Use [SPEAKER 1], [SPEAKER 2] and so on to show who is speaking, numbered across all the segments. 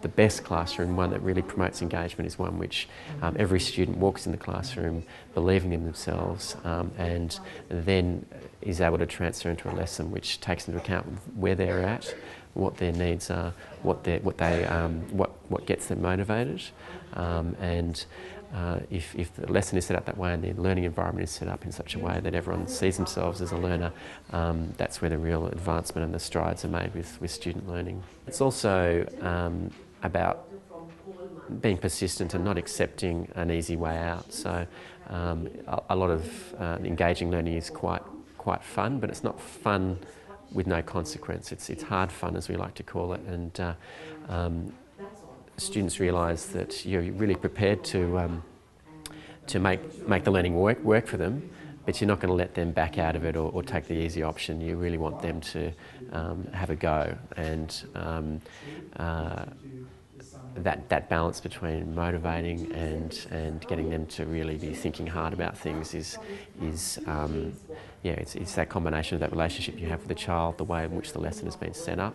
[SPEAKER 1] the best classroom, one that really promotes engagement, is one which every student walks in the classroom believing in themselves and then is able to transfer into a lesson which takes into account where they're at, what their needs are, what gets them motivated, and if the lesson is set up that way and the learning environment is set up in such a way that everyone sees themselves as a learner, that's where the real advancement and the strides are made with student learning. It's also about being persistent and not accepting an easy way out. So a lot of engaging learning is quite fun, but it's not fun with no consequence. It's hard fun, as we like to call it, and students realise that you're really prepared to make the learning work for them, but you're not going to let them back out of it or take the easy option. You really want them to have a go, and that balance between motivating and getting them to really be thinking hard about things is it's that combination of that relationship you have with the child, the way in which the lesson has been set up,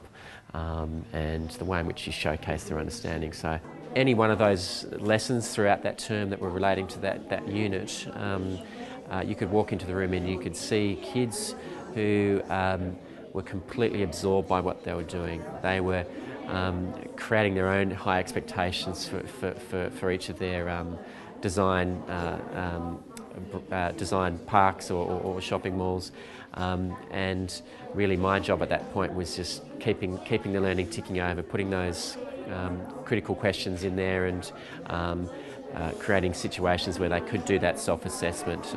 [SPEAKER 1] and the way in which you showcase their understanding. So any one of those lessons throughout that term that were relating to that unit, you could walk into the room and you could see kids who were completely absorbed by what they were doing. They were creating their own high expectations for each of their design parks or shopping malls, and really my job at that point was just keeping the learning ticking over, putting those critical questions in there, and creating situations where they could do that self-assessment.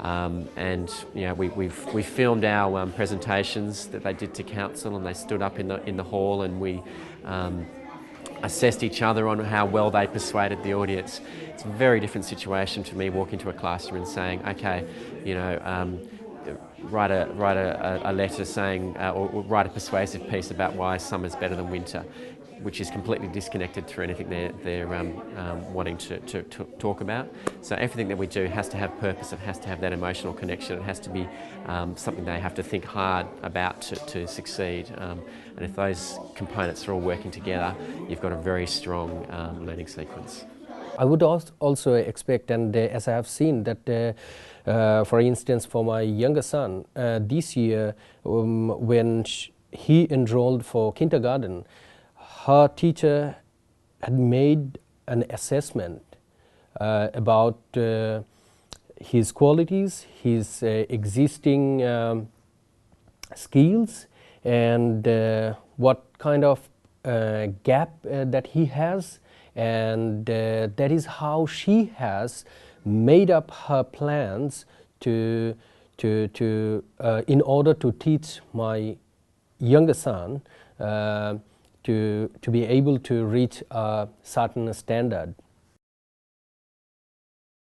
[SPEAKER 1] And you know, we filmed our presentations that they did to council, and they stood up in the hall, and we assessed each other on how well they persuaded the audience. It's a very different situation to me walking to a classroom and saying, okay, you know, write a letter saying, or write a persuasive piece about why summer's better than winter, which is completely disconnected to anything they're wanting to talk about. So everything that we do has to have purpose, it has to have that emotional connection, it has to be something they have to think hard about to succeed. And if those components are all working together, you've got a very strong learning sequence.
[SPEAKER 2] I would also expect, and as I have seen, that for instance, for my younger son, this year, when he enrolled for kindergarten, her teacher had made an assessment about his qualities, his existing skills, and what kind of gap that he has, and that is how she has made up her plans in order to teach my younger son to be able to reach a certain standard.